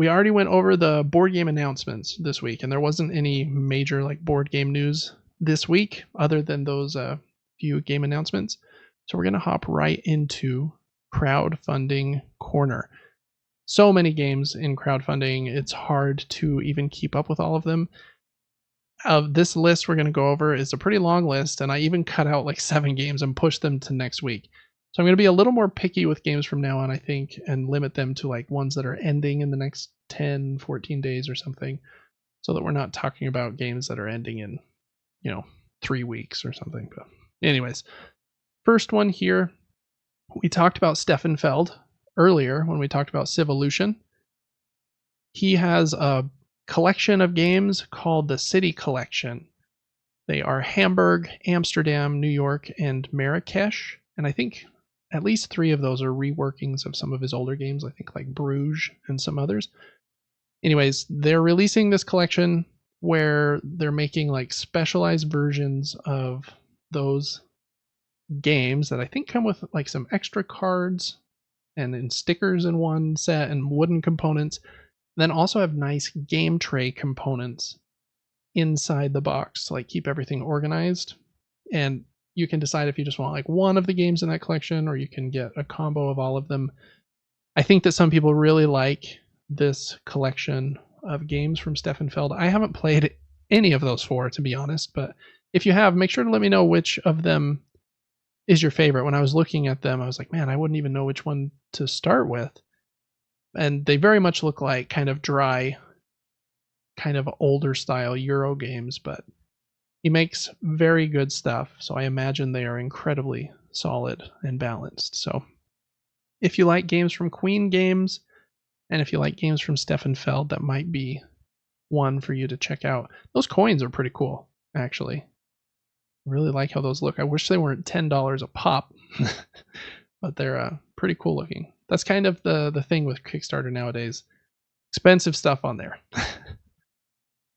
we already went over the board game announcements this week, and there wasn't any major like board game news this week other than those few game announcements. So we're going to hop right into crowdfunding corner. So many games in crowdfunding, it's hard to even keep up with all of them. This list we're going to go over is a pretty long list, and I even cut out like 7 games and pushed them to next week. So I'm going to be a little more picky with games from now on, I think, and limit them to like ones that are ending in the next 10, 14 days or something, so that we're not talking about games that are ending in, 3 weeks or something. But anyways, first one here, we talked about Stefan Feld earlier when we talked about Civolution. He has a collection of games called the City Collection. They are Hamburg, Amsterdam, New York, and Marrakesh. And I think at least 3 of those are reworkings of some of his older games, I think like Bruges and some others. Anyways, they're releasing this collection where they're making like specialized versions of those games that I think come with like some extra cards and in stickers in one set and wooden components. Then also have nice game tray components inside the box to like keep everything organized. And you can decide if you just want like one of the games in that collection, or you can get a combo of all of them. I think that some people really like this collection of games from Stefan Feld. I haven't played any of those 4, to be honest, but if you have, make sure to let me know which of them is your favorite. When I was looking at them, I was like, man, I wouldn't even know which one to start with. And they very much look like kind of dry, kind of older style Euro games, but he makes very good stuff. So I imagine they are incredibly solid and balanced. So if you like games from Queen Games, and if you like games from Stefan Feld, that might be one for you to check out. Those coins are pretty cool, actually. I really like how those look. I wish they weren't $10 a pop, but they're pretty cool looking. That's kind of the thing with Kickstarter nowadays. Expensive stuff on there.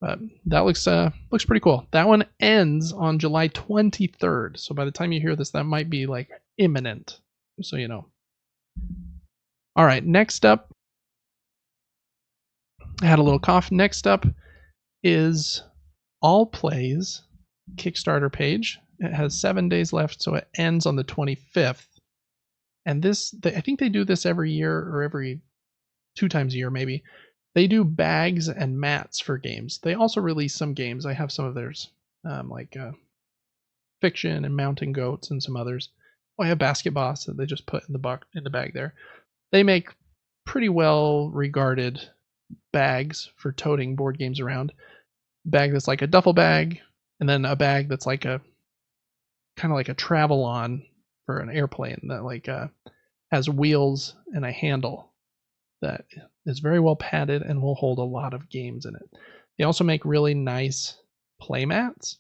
But that looks pretty cool. That one ends on July 23rd. So by the time you hear this, that might be like imminent, just so you know. All right, next up, I had a little cough. Next up is Allplay's Kickstarter page. It has 7 days left, so it ends on the 25th. And I think they do this every year, or every 2 times a year maybe. They do bags and mats for games. They also release some games. I have some of theirs, like Fiction and Mountain Goats and some others. Oh, I have Basket Boss that they just put in the bag there. They make pretty well regarded bags for toting board games around. Bag that's like a duffel bag, and then a bag that's like a kind of like a travel-on for an airplane that like has wheels and a handle that is very well padded and will hold a lot of games in it. They also make really nice playmats.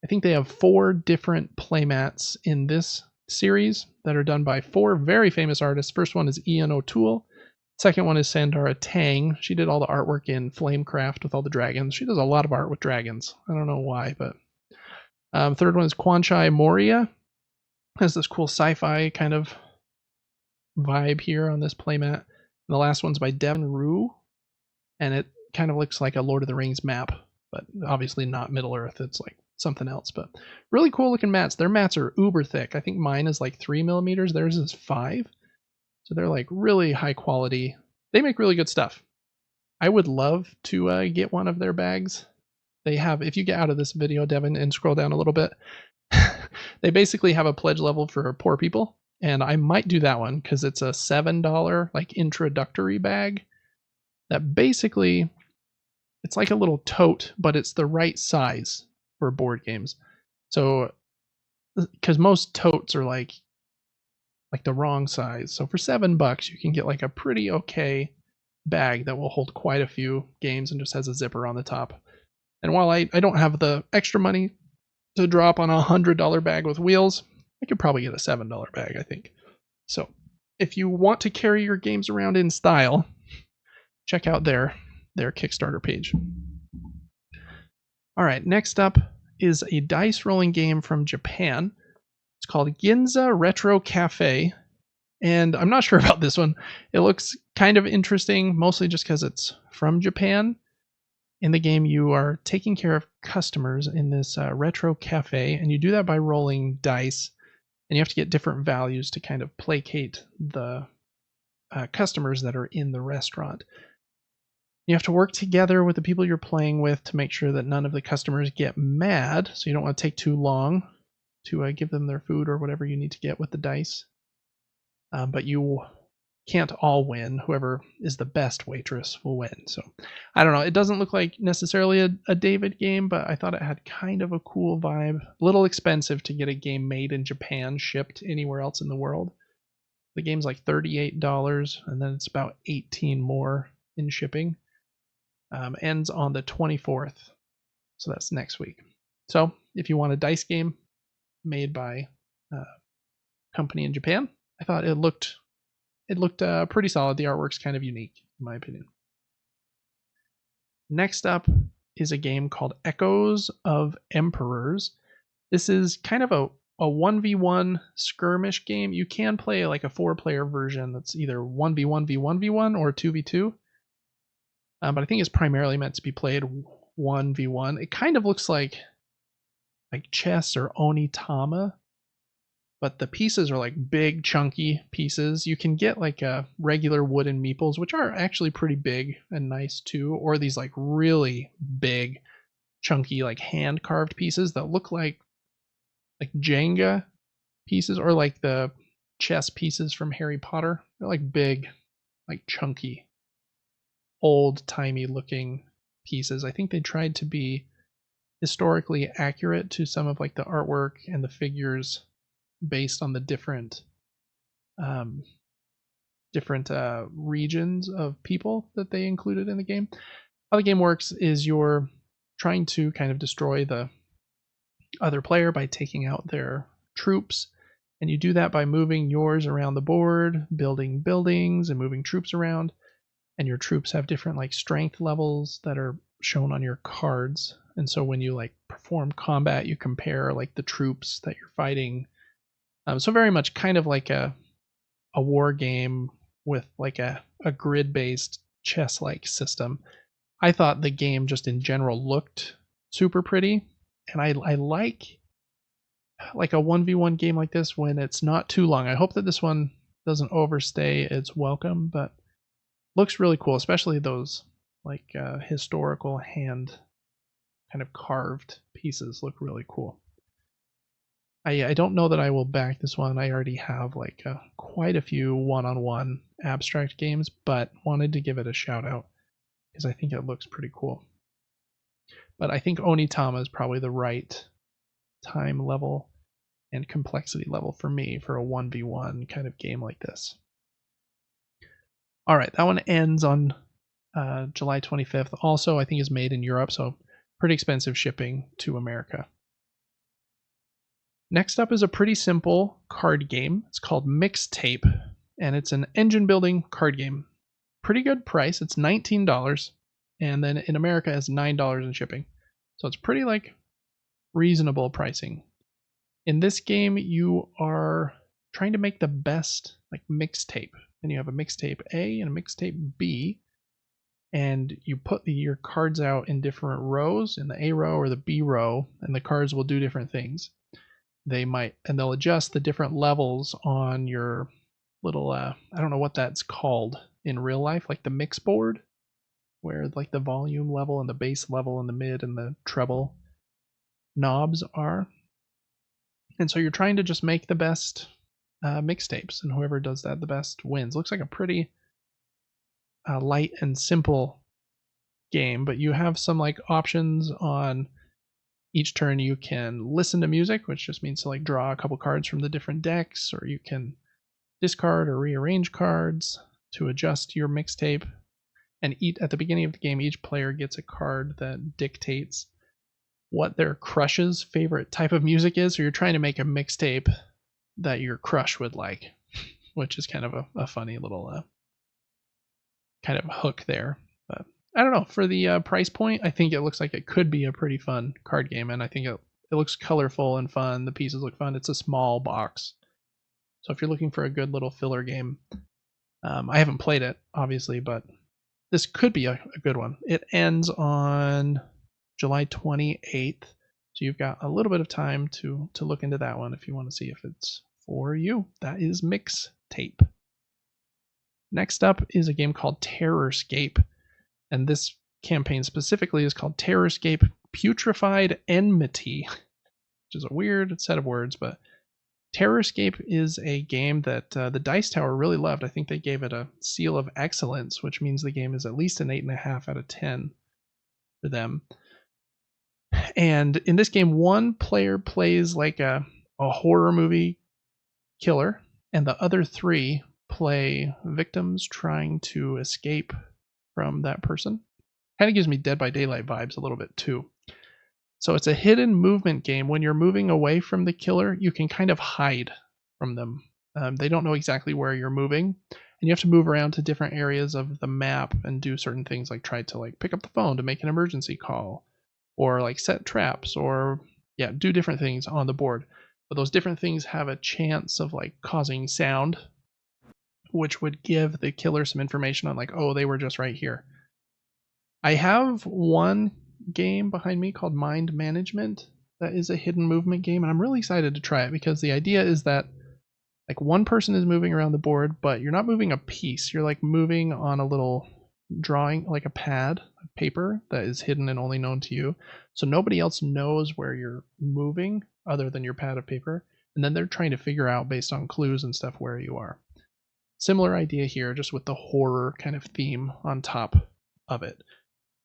I think they have 4 different playmats in this series that are done by 4 very famous artists. First one is Ian O'Toole. Second one is Sandara Tang. She did all the artwork in Flamecraft with all the dragons. She does a lot of art with dragons. I don't know why, but third one is Kwanchai Moria. Has this cool sci-fi kind of vibe here on this playmat. And the last one's by Devin Rue, and it kind of looks like a Lord of the Rings map, but obviously not Middle Earth. It's like something else, but really cool looking mats. Their mats are uber thick. I think mine is like 3 millimeters. Theirs is 5. So they're like really high quality. They make really good stuff. I would love to get one of their bags. They have, if you get out of this video, Devin, and scroll down a little bit, they basically have a pledge level for poor people. And I might do that one because it's a $7 like introductory bag that basically, it's like a little tote, but it's the right size for board games. So, because most totes are like the wrong size. So for $7, you can get like a pretty okay bag that will hold quite a few games and just has a zipper on the top. And while I don't have the extra money to drop on a $100 bag with wheels, I could probably get a $7 bag, I think. So if you want to carry your games around in style, check out their Kickstarter page. All right, next up is a dice rolling game from Japan. It's called Ginza Retro Cafe. And I'm not sure about this one. It looks kind of interesting, mostly just because it's from Japan. In the game, you are taking care of customers in this retro cafe, and you do that by rolling dice. And you have to get different values to kind of placate the customers that are in the restaurant. You have to work together with the people you're playing with to make sure that none of the customers get mad. So you don't want to take too long to give them their food or whatever you need to get with the dice. But you can't all win. Whoever is the best waitress will win. So I don't know. It doesn't look like necessarily a David game, but I thought it had kind of a cool vibe. A little expensive to get a game made in Japan shipped anywhere else in the world. The game's like $38, and then it's about 18 more in shipping. Ends on the 24th, so that's next week. So if you want a dice game made by a company in Japan, I thought it looked pretty solid. The artwork's kind of unique, in my opinion. Next up is a game called Echoes of Emperors. This is kind of a 1v1 skirmish game. You can play like a 4-player version that's either 1v1 v1v1 or 2v2. But I think it's primarily meant to be played 1v1. It kind of looks like chess or Onitama, but the pieces are like big, chunky pieces. You can get like a regular wooden meeples, which are actually pretty big and nice too, or these like really big, chunky, like hand-carved pieces that look like Jenga pieces or like the chess pieces from Harry Potter. They're like big, like chunky, old-timey looking pieces. I think they tried to be historically accurate to some of like the artwork and the figures based on the different regions of people that they included in the game. How the game works is you're trying to kind of destroy the other player by taking out their troops, and you do that by moving yours around the board, building buildings and moving troops around. And your troops have different like strength levels that are shown on your cards. And so when you like perform combat, you compare like the troops that you're fighting. So very much kind of like a war game with like a grid-based chess-like system. I thought the game just in general looked super pretty, and I like a 1v1 game like this when it's not too long. I hope that this one doesn't overstay its welcome, but looks really cool, especially those like historical hand kind of carved pieces look really cool. I don't know that I will back this one. I already have like quite a few one-on-one abstract games, but wanted to give it a shout out because I think it looks pretty cool. But I think Onitama is probably the right time level and complexity level for me for a 1v1 kind of game like this. All right, that one ends on July 25th. Also, I think is made in Europe, so pretty expensive shipping to America. Next up is a pretty simple card game. It's called Mixtape, and it's an engine building card game. Pretty good price. It's $19, and then in America it's $9 in shipping. So it's pretty like reasonable pricing. In this game, you are trying to make the best like mixtape, and you have a mixtape A and a mixtape B, and you put your cards out in different rows, in the A row or the B row, and the cards will do different things. They'll adjust the different levels on your little I don't know what that's called in real life, like the mix board, where like the volume level and the bass level and the mid and the treble knobs are. And so you're trying to just make the best mixtapes, and whoever does that the best wins. Looks like a pretty light and simple game, but you have some like options on each turn. You can listen to music, which just means to like draw a couple cards from the different decks, or you can discard or rearrange cards to adjust your mixtape. And at the beginning of the game, each player gets a card that dictates what their crush's favorite type of music is. So you're trying to make a mixtape that your crush would like, which is kind of a funny little kind of hook there. But I don't know, for the price point, I think it looks like it could be a pretty fun card game, and I think it looks colorful and fun. The pieces look fun. It's a small box, So if you're looking for a good little filler game, I haven't played it, obviously, but this could be a good one. It ends on July 28th, so you've got a little bit of time to look into that one if you want to see if it's for you. That is Mixtape. Next up is a game called Terrorscape, and this campaign specifically is called Terrorscape Putrefied Enmity, which is a weird set of words, but Terrorscape is a game that the Dice Tower really loved. I think they gave it a seal of excellence, which means the game is at least an 8.5 out of 10 for them. And in this game, one player plays like a horror movie killer, and the other three play victims trying to escape from that person. Kind of gives me Dead by Daylight vibes a little bit too. So it's a hidden movement game. When you're moving away from the killer, you can kind of hide from them. They don't know exactly where you're moving, and you have to move around to different areas of the map and do certain things, like try to pick up the phone to make an emergency call, or set traps, or do different things on the board. But those different things have a chance of causing sound, which would give the killer some information on oh, they were just right here. I have one game behind me called Mind Management that is a hidden movement game, and I'm really excited to try it because the idea is that one person is moving around the board, but you're not moving a piece. You're moving on a little drawing, a pad of paper that is hidden and only known to you. So nobody else knows where you're moving other than your pad of paper, and then they're trying to figure out based on clues and stuff where you are. Similar idea here, just with the horror kind of theme on top of it.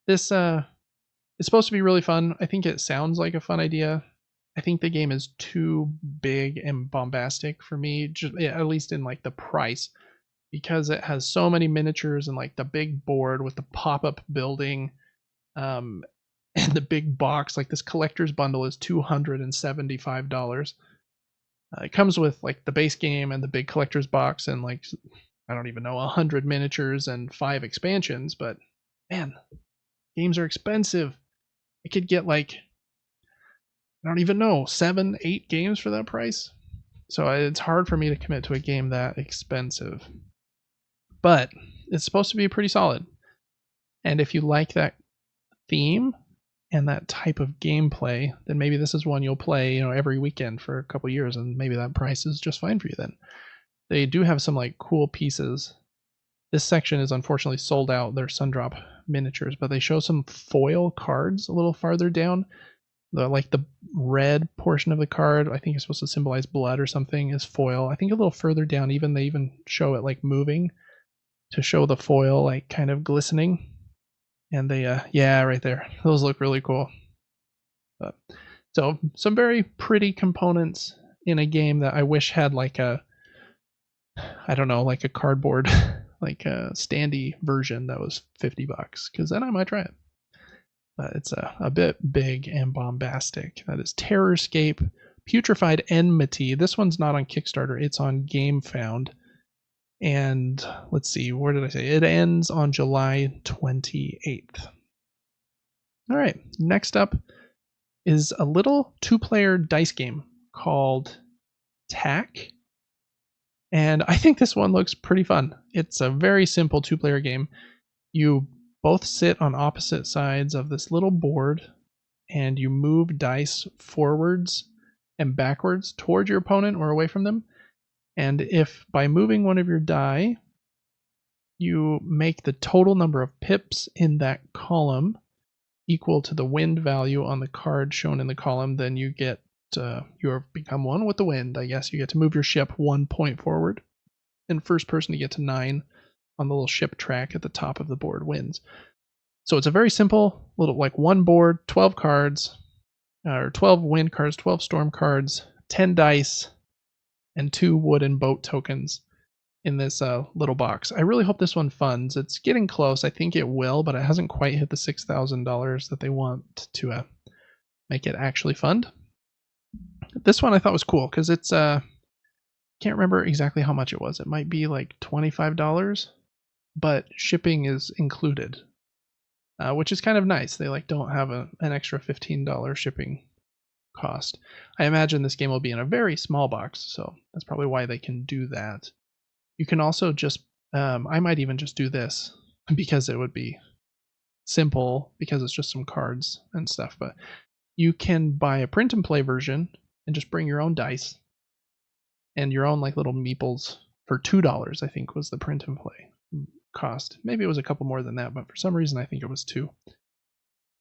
This it's supposed to be really fun. I think it sounds like a fun idea. I think the game is too big and bombastic for me, just at least in the price, because it has so many miniatures and the big board with the pop-up building, and the big box. This collector's bundle is $275. It comes with the base game and the big collector's box and I don't even know, 100 miniatures and 5 expansions. But man, games are expensive. I could get I don't even know, 7, 8 games for that price. So it's hard for me to commit to a game that expensive. But it's supposed to be pretty solid. And if you like that theme and that type of gameplay, then maybe this is one you'll play, every weekend for a couple years, and maybe that price is just fine for you then. They do have some cool pieces. This section is unfortunately sold out. They're Sundrop miniatures, but they show some foil cards a little farther down. The red portion of the card, I think is supposed to symbolize blood or something, is foil. I think a little further down, they even show it moving to show the foil kind of glistening. And they right there, those look really cool. But so some very pretty components in a game that I wish had a cardboard a standy version that was $50, because then I might try it. But it's a bit big and bombastic. That is Terrorscape Putrefied Enmity. This one's not on Kickstarter, it's on Gamefound. And let's see, where did I say? It ends on July 28th. All right, next up is a little 2-player dice game called Tack. And I think this one looks pretty fun. It's a very simple 2-player game. You both sit on opposite sides of this little board, and you move dice forwards and backwards towards your opponent or away from them. And if by moving one of your die, you make the total number of pips in that column equal to the wind value on the card shown in the column, then you get you have become one with the wind. I guess you get to move your ship 1 point forward, and first person to get to 9 on the little ship track at the top of the board wins. So it's a very simple little one board, 12 cards, or 12 wind cards, 12 storm cards, 10 dice, and 2 wooden boat tokens in this little box. I really hope this one funds. It's getting close. I think it will, but it hasn't quite hit the $6,000 that they want to make it actually fund. This one I thought was cool because it's can't remember exactly how much it was. It might be $25, but shipping is included, which is kind of nice. They don't have an extra $15 shipping cost. I imagine this game will be in a very small box, so that's probably why they can do that. You can also just, I might even just do this because it would be simple because it's just some cards and stuff, but you can buy a print and play version and just bring your own dice and your own like little meeples for $2, I think was the print and play cost. Maybe it was a couple more than that, but for some reason I think it was $2.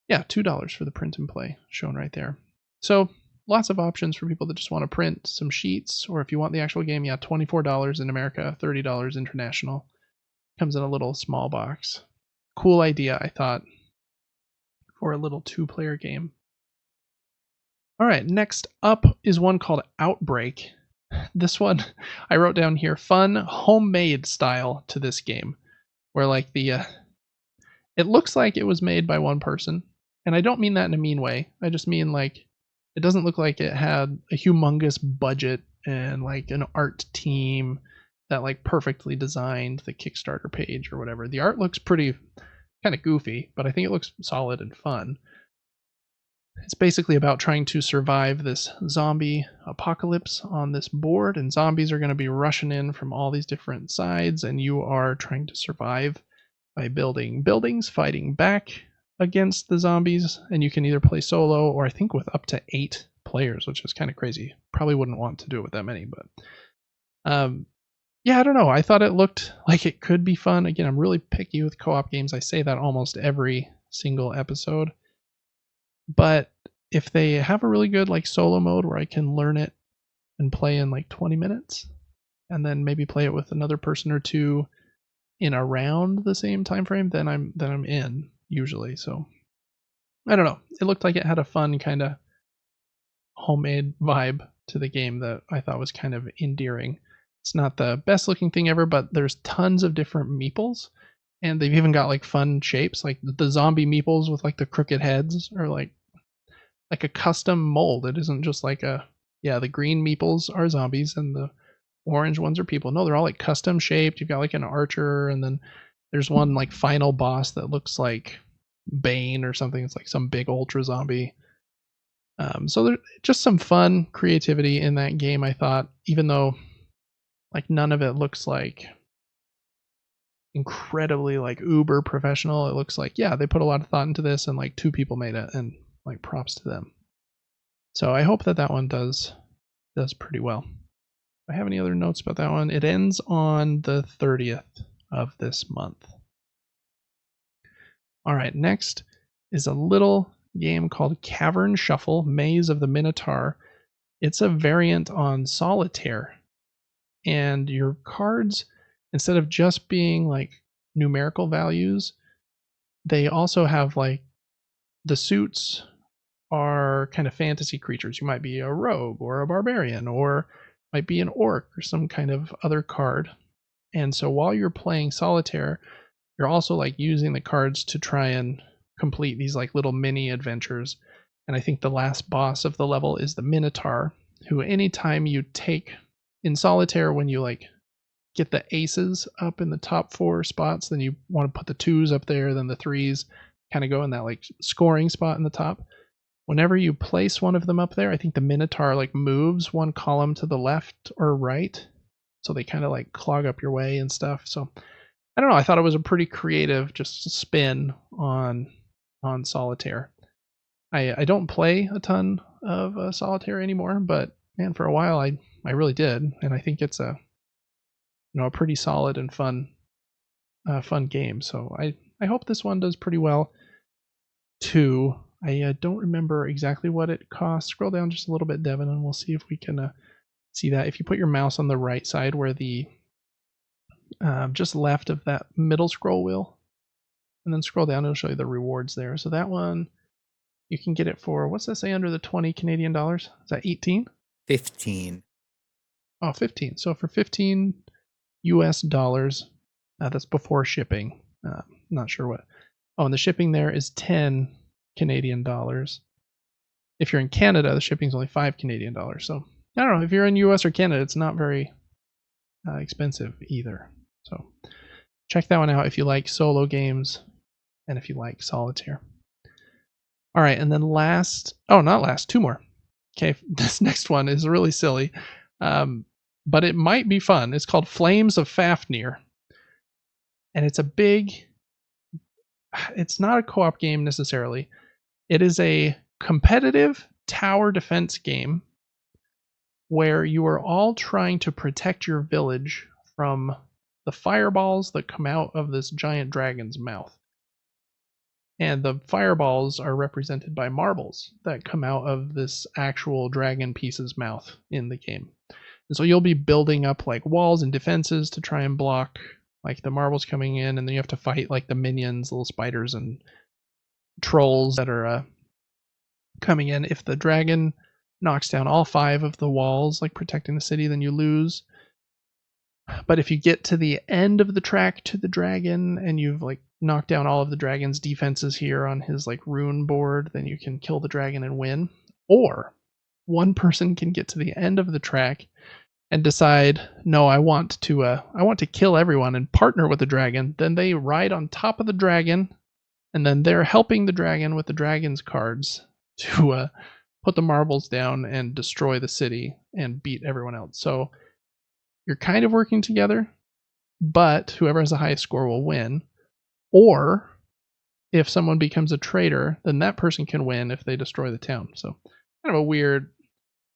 Yeah, $2 for the print and play shown right there. So lots of options for people that just want to print some sheets, or if you want the actual game, yeah, $24 in America, $30 international. Comes in a little small box. Cool idea, I thought, for a little 2-player game. All right, next up is one called Outbreak. This one, I wrote down here, fun homemade style to this game, where like the, it looks like it was made by one person, and I don't mean that in a mean way. I just mean like, it doesn't look like it had a humongous budget and like an art team that like perfectly designed the Kickstarter page or whatever. The art looks pretty kind of goofy, but I think it looks solid and fun. It's basically about trying to survive this zombie apocalypse on this board, and zombies are going to be rushing in from all these different sides, and you are trying to survive by building buildings, fighting back against the zombies, and you can either play solo or I think with up to 8 players, which is kind of crazy. Probably wouldn't want to do it with that many, but yeah, I don't know. I thought it looked like it could be fun. Again, I'm really picky with co-op games. I say that almost every single episode. But if they have a really good like solo mode where I can learn it and play in like 20 minutes and then maybe play it with another person or two in around the same time frame, then I'm in usually. So I don't know. It looked like it had a fun kind of homemade vibe to the game that I thought was kind of endearing. It's not the best looking thing ever, but there's tons of different meeples, and they've even got like fun shapes, like the zombie meeples with like the crooked heads are like a custom mold. It isn't just like the green meeples are zombies and the orange ones are people. No, they're all like custom shaped. You've got like an archer, and then there's one like final boss that looks like Bane or something. It's like some big ultra zombie. So there's just some fun creativity in that game, I thought, even though like none of it looks like incredibly like uber professional. It looks like, yeah, they put a lot of thought into this and like 2 people made it, and like props to them. So I hope that one does pretty well. If I have any other notes about that one, it ends on the 30th of this month. All right, next is a little game called Cavern Shuffle, Maze of the Minotaur. It's a variant on Solitaire, and your cards, instead of just being like numerical values, they also have like the suits are kind of fantasy creatures. You might be a rogue or a barbarian, or might be an orc or some kind of other card. And so while you're playing Solitaire, you're also like using the cards to try and complete these like little mini adventures. And I think the last boss of the level is the Minotaur, who anytime you take in Solitaire, when you like get the aces up in the top 4 spots, then you want to put the 2s up there, then the 3s kind of go in that like scoring spot in the top. Whenever you place one of them up there, I think the Minotaur like moves one column to the left or right, so they kind of like clog up your way and stuff. So I don't know. I thought it was a pretty creative just spin on Solitaire. I don't play a ton of Solitaire anymore, but man, for a while I really did, and I think it's a pretty solid and fun game. So I hope this one does pretty well too. I don't remember exactly what it costs. Scroll down just a little bit, Devin, and we'll see if we can see that. If you put your mouse on the right side where the just left of that middle scroll wheel, and then scroll down, it'll show you the rewards there. So that one, you can get it for, what's that say under the 20 Canadian dollars? Is that 18? 15. Oh, 15. So for 15 US dollars, that's before shipping. Not sure what. Oh, and the shipping there is 10 Canadian dollars. If you're in Canada, the shipping is only 5 Canadian dollars. So I don't know, if you're in US or Canada, it's not very expensive either. So check that one out if you like solo games and if you like Solitaire. All right, and then not last, 2 more. Okay, this next one is really silly, but it might be fun. It's called Flames of Fafnir, and it's not a co-op game necessarily. It is a competitive tower defense game where you are all trying to protect your village from the fireballs that come out of this giant dragon's mouth. And the fireballs are represented by marbles that come out of this actual dragon piece's mouth in the game. And so you'll be building up like walls and defenses to try and block like the marbles coming in, and then you have to fight like the minions, little spiders and trolls that are coming in. If the dragon knocks down all 5 of the walls, like protecting the city, then you lose. But if you get to the end of the track to the dragon and you've like knocked down all of the dragon's defenses here on his like rune board, then you can kill the dragon and win. Or one person can get to the end of the track and decide, no, I want to kill everyone and partner with the dragon. Then they ride on top of the dragon, and then they're helping the dragon with the dragon's cards to put the marbles down and destroy the city and beat everyone else. So you're kind of working together, but whoever has the highest score will win. Or if someone becomes a traitor, then that person can win if they destroy the town. So kind of a weird,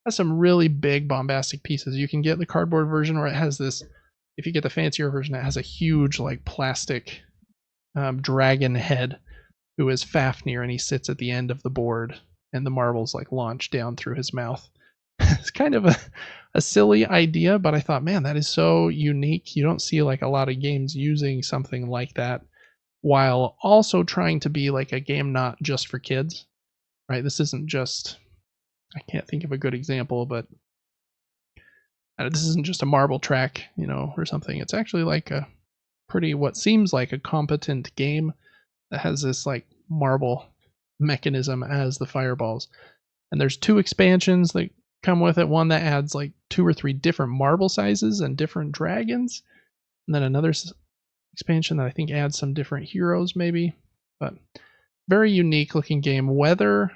has some really big bombastic pieces. You can get the cardboard version, or it has this, if you get the fancier version, it has a huge like plastic dragon head who is Fafnir, and he sits at the end of the board and the marbles like launch down through his mouth. It's kind of a silly idea, but I thought, man, that is so unique. You don't see like a lot of games using something like that while also trying to be like a game not just for kids, right? This isn't just, I can't think of a good example, but this isn't just a marble track, or something. It's actually like a pretty, what seems like a competent game that has this like marble mechanism as the fireballs. And there's 2 expansions that come with it. One that adds like 2 or 3 different marble sizes and different dragons, and then another expansion that I think adds some different heroes maybe. But very unique looking game. Whether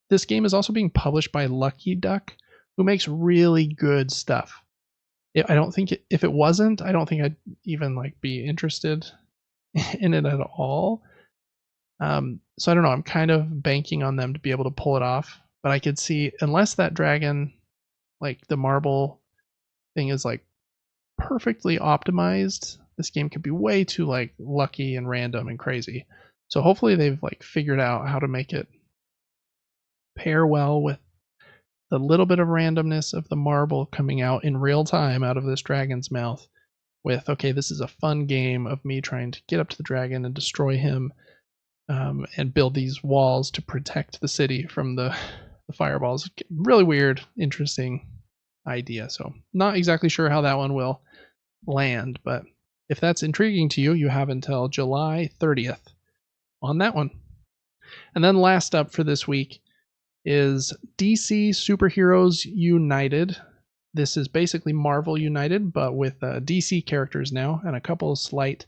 this game is also being published by Lucky Duck, who makes really good stuff. I don't think if it wasn't, I don't think I'd even like be interested in it at all. So I don't know. I'm kind of banking on them to be able to pull it off. But I could see, unless that dragon, like the marble thing is like perfectly optimized, this game could be way too like lucky and random and crazy. So hopefully they've like figured out how to make it pair well with the little bit of randomness of the marble coming out in real time out of this dragon's mouth with, okay, this is a fun game of me trying to get up to the dragon and destroy him, and build these walls to protect the city from the fireballs. Really weird, interesting idea. So not exactly sure how that one will land, but if that's intriguing to you, you have until July 30th on that one. And then last up for this week is DC Superheroes United. This is basically Marvel United, but with DC characters now and a couple of slight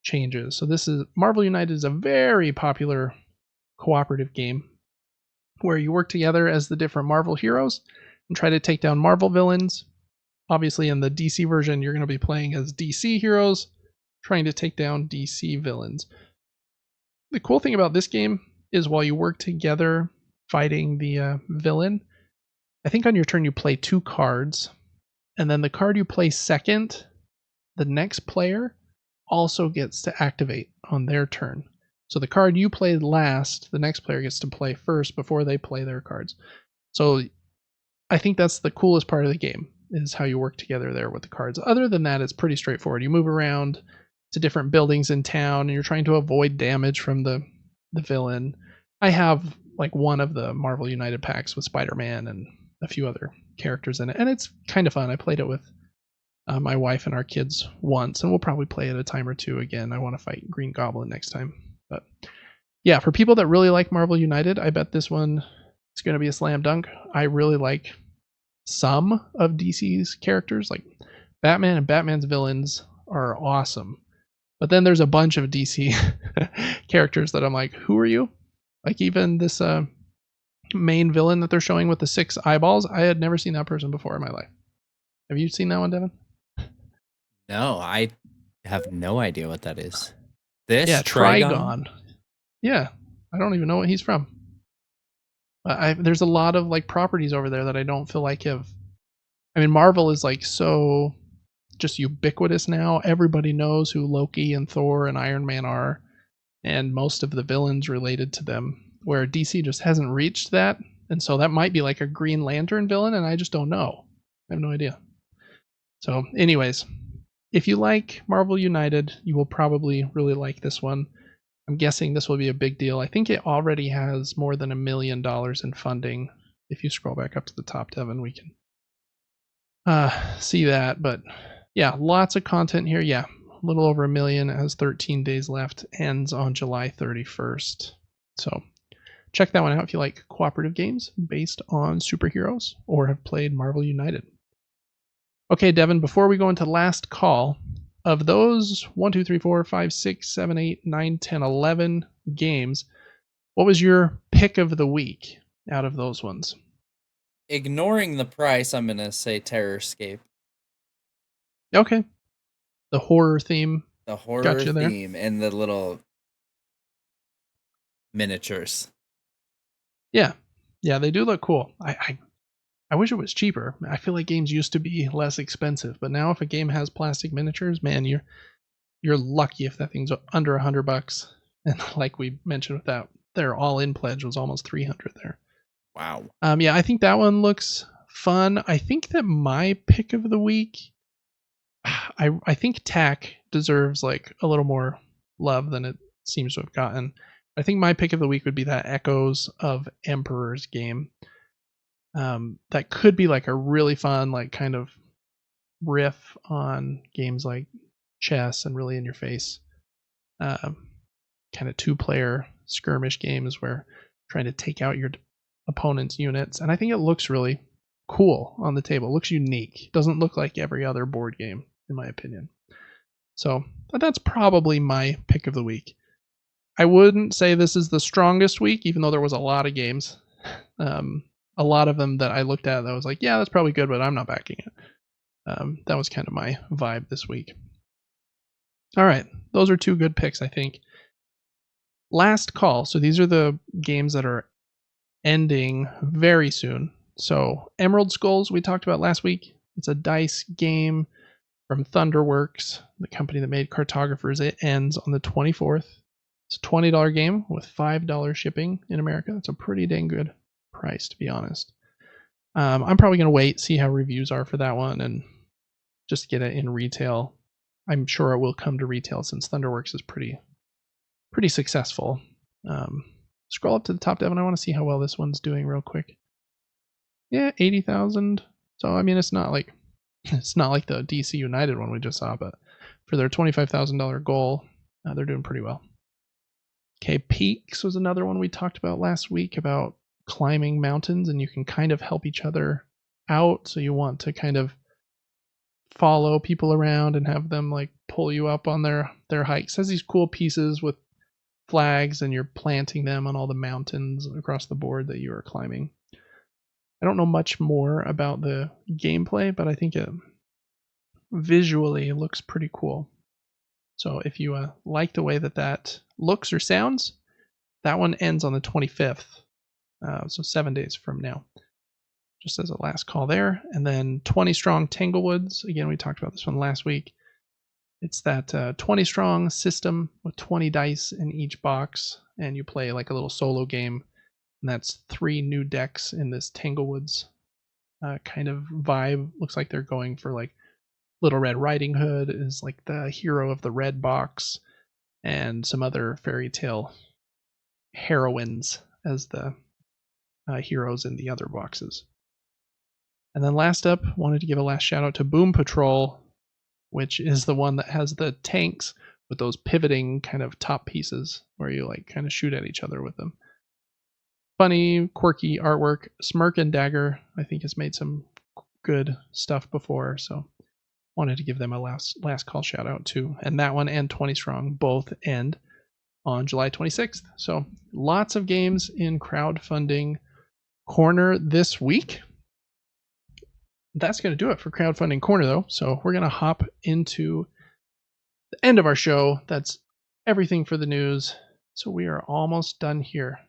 changes. So this is Marvel United is a very popular cooperative game where you work together as the different Marvel heroes and try to take down Marvel villains. Obviously, in the DC version, you're going to be playing as DC heroes trying to take down DC villains. The cool thing about this game is while you work together fighting the villain, I think on your turn you play 2 cards, and then the card you play second, the next player also gets to activate on their turn. So the card you played last, the next player gets to play first before they play their cards. So I think that's the coolest part of the game, is how you work together there with the cards. Other than that, it's pretty straightforward. You move around to different buildings in town, and you're trying to avoid damage from the villain. I have like one of the Marvel United packs with Spider-Man and a few other characters in it, and it's kind of fun. I played it with my wife and our kids once, and we'll probably play it a time or 2 again. I want to fight Green Goblin next time. But yeah, for people that really like Marvel United, I bet this one is going to be a slam dunk. I really like some of DC's characters, like Batman and Batman's villains are awesome. But then there's a bunch of DC characters that I'm like, who are you? Like even this main villain that they're showing with the 6 eyeballs. I had never seen that person before in my life. Have you seen that one, Devin? No, I have no idea what that is. This Yeah, Trigon? Trigon. Yeah, I don't even know what he's from. There's a lot of like properties over there that I don't feel like have. I mean, Marvel is like so just ubiquitous now. Everybody knows who Loki and Thor and Iron Man are, and most of the villains related to them. Where DC just hasn't reached that, and so that might be like a Green Lantern villain, and I just don't know. I have no idea. So, anyways, if you like Marvel United, you will probably really like this one. I'm guessing this will be a big deal. I think it already has more than $1 million in funding. If you scroll back up to the top, Devin, we can see that. But yeah, lots of content here. Yeah, a little over 1 million. It has 13 days left. Ends on July 31st. So check that one out if you like cooperative games based on superheroes or have played Marvel United. Okay, Devin, before we go into last call, of those 1, 2, 3, 4, 5, 6, 7, 8, 9, 10, 11 games, what was your pick of the week out of those ones? Ignoring the price, I'm going to say Terrorscape. Okay. The horror theme. The horror Gotcha there. theme and the little miniatures. Yeah. Yeah, they do look cool. I wish it was cheaper. I feel like games used to be less expensive, but now if a game has plastic miniatures, man, you're lucky if that thing's under $100. And like we mentioned with that, their all-in pledge was almost 300 there. Wow. Yeah, I think that one looks fun. I think that my pick of the week, I think Tack deserves like a little more love than it seems to have gotten. I think my pick of the week would be that Echoes of Emperors game. That could be like a really fun, like kind of riff on games like chess and really in your face, kind of 2-player skirmish games where trying to take out your opponent's units. And I think it looks really cool on the table. It looks unique. It doesn't look like every other board game, in my opinion. So that's probably my pick of the week. I wouldn't say this is the strongest week, even though there was a lot of games. A lot of them that I looked at that I was like, yeah, that's probably good, but I'm not backing it. That was kind of my vibe this week. All right, those are 2 good picks, I think. Last call. So these are the games that are ending very soon. So Emerald Skulls, we talked about last week. It's a dice game from Thunderworks, the company that made Cartographers. It ends on the 24th. It's a $20 game with $5 shipping in America. That's a pretty dang good price, to be honest. I'm probably going to wait, see how reviews are for that one, and just get it in retail. I'm sure it will come to retail since Thunderworks is pretty successful. Scroll up to the top, Devin. I want to see how well this one's doing real quick. Yeah, 80,000. So I mean, it's not like the DC United one we just saw, but for their $25,000 goal, they're doing pretty well. Okay, Peaks was another one we talked about last week about climbing mountains, and you can kind of help each other out. So you want to kind of follow people around and have them like pull you up on their hikes. It has these cool pieces with flags, and you're planting them on all the mountains across the board that you are climbing. I don't know much more about the gameplay, but I think it visually looks pretty cool. So if you like the way that looks or sounds, that one ends on the 25th. So 7 days from now. Just as a last call there. And then 20 Strong Tanglewoods. Again, we talked about this one last week. It's that 20 strong system with 20 dice in each box, and you play like a little solo game. And that's 3 new decks in this Tanglewoods kind of vibe. Looks like they're going for like Little Red Riding Hood is like the hero of the red box, and some other fairy tale heroines as the heroes in the other boxes. And then last up, wanted to give a last shout out to Boom Patrol, which is the one that has the tanks with those pivoting kind of top pieces where you like kind of shoot at each other with them. Funny, quirky artwork. Smirk and Dagger, I think, has made some good stuff before, so wanted to give them a last call shout out too. And that one and 20 Strong both end on July 26th. So lots of games in crowdfunding Corner this week. That's going to do it for Crowdfunding Corner, though. So we're going to hop into the end of our show. That's everything for the news. So we are almost done here.